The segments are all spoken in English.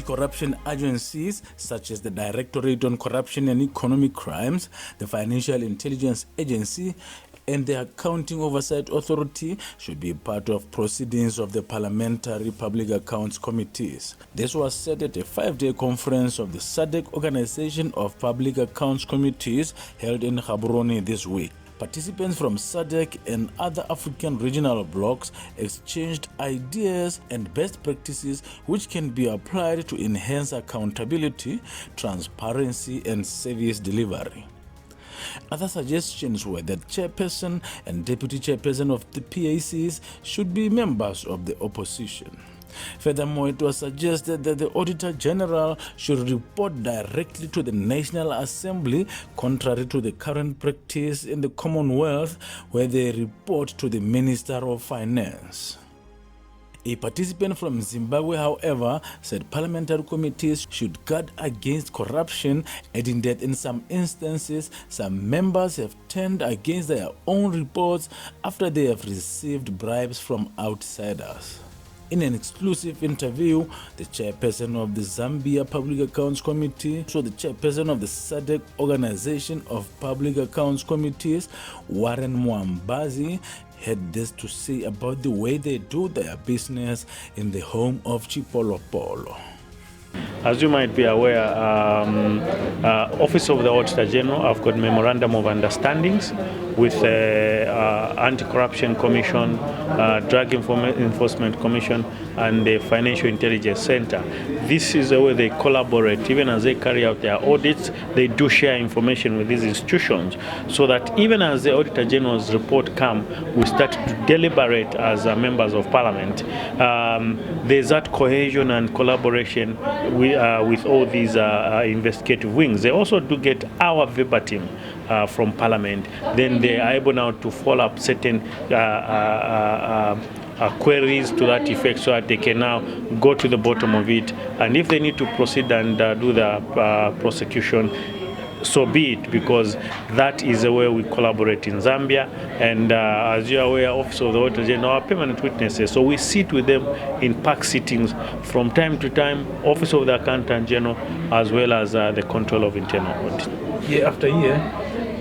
anti-corruption agencies such as the Directorate on Corruption and Economic Crimes, the Financial Intelligence Agency, and the Accounting Oversight Authority should be part of proceedings of the Parliamentary Public Accounts Committees. This was said at a 5-day conference of the SADC Organization of Public Accounts Committees held in Gaborone this week. Participants from SADC and other African regional blocs exchanged ideas and best practices which can be applied to enhance accountability, transparency, and service delivery. Other suggestions were that chairperson and deputy chairperson of the PACs should be members of the opposition. Furthermore, it was suggested that the Auditor General should report directly to the National Assembly, contrary to the current practice in the Commonwealth, where they report to the Minister of Finance. A participant from Zimbabwe, however, said parliamentary committees should guard against corruption, adding that in some instances, some members have turned against their own reports after they have received bribes from outsiders. In an exclusive interview, the chairperson of the Zambia Public Accounts Committee, so the chairperson of the SADC Organization of Public Accounts Committees, Warren Mwambazi, had this to say about the way they do their business in the home of Chipolopolo. As you might be aware, Office of the Auditor General have got memorandum of understandings with Anti-Corruption Commission, Drug Enforcement Commission, and the Financial Intelligence Center. This is the way they collaborate. Even as they carry out their audits, they do share information with these institutions, so that even as the Auditor General's report come, we start to deliberate as members of Parliament. There's that cohesion and collaboration with all these investigative wings. They also do get our verbatim from Parliament. Then they are able now to follow up certain queries to that effect, so that they can now go to the bottom of it. And if they need to proceed and do the prosecution, so be it, because that is the way we collaborate in Zambia. And as you are aware, Office of the Auditor General are permanent witnesses, so we sit with them in PAC sittings from time to time, Office of the Accountant General, as well as the Control of Internal Audit. Year after year,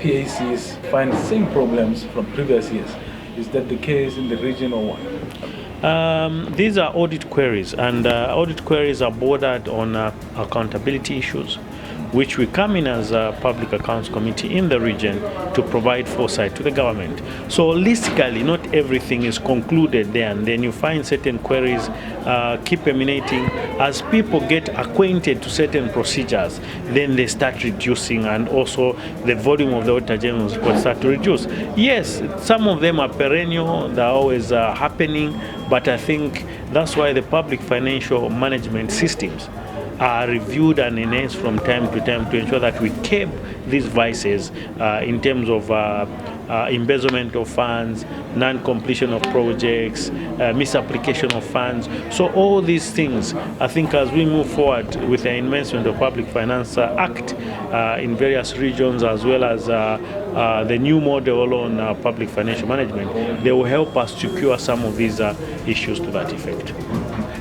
PACs find the same problems from previous years. Is that the case in the region or what? These are audit queries, and audit queries are bordered on accountability issues, which we come in as a Public Accounts Committee in the region to provide foresight to the government. So holistically, not everything is concluded there, and then you find certain queries keep emanating. As people get acquainted to certain procedures, then they start reducing, and also the volume of the Auditor General's report start to reduce. Yes, some of them are perennial, they're always happening, but I think that's why the public financial management systems are reviewed and enhanced from time to time to ensure that we curb these vices in terms of embezzlement of funds, non-completion of projects, misapplication of funds. So all these things, I think as we move forward with the Investment of Public Finance Act in various regions, as well as the new model on public financial management, they will help us to cure some of these issues to that effect.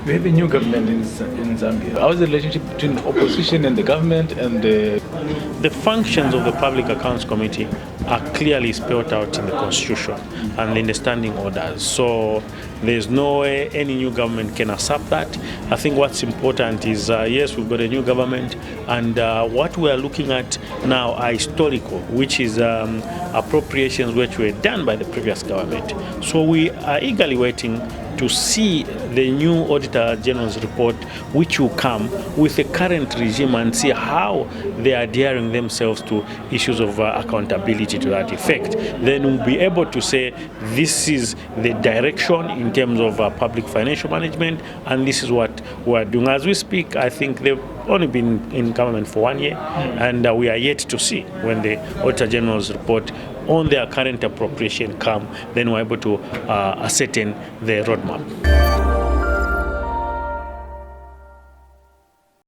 We have a new government in Zambia. How is the relationship between the opposition and the government and the functions of the Public Accounts Committee are clearly spelled out in the Constitution and in the standing orders. So there's no way any new government can usurp that. I think what's important is, yes, we've got a new government, and what we are looking at now are historical, which is appropriations which were done by the previous government. So we are eagerly waiting to see the new Auditor General's report, which will come with the current regime, and see how they are adhering themselves to issues of accountability to that effect. Then we'll be able to say this is the direction in terms of public financial management, and this is what we're doing. As we speak, I think they've only been in government for 1 year, and we are yet to see when the Auditor General's report on their current appropriation come, then we're able to ascertain the roadmap.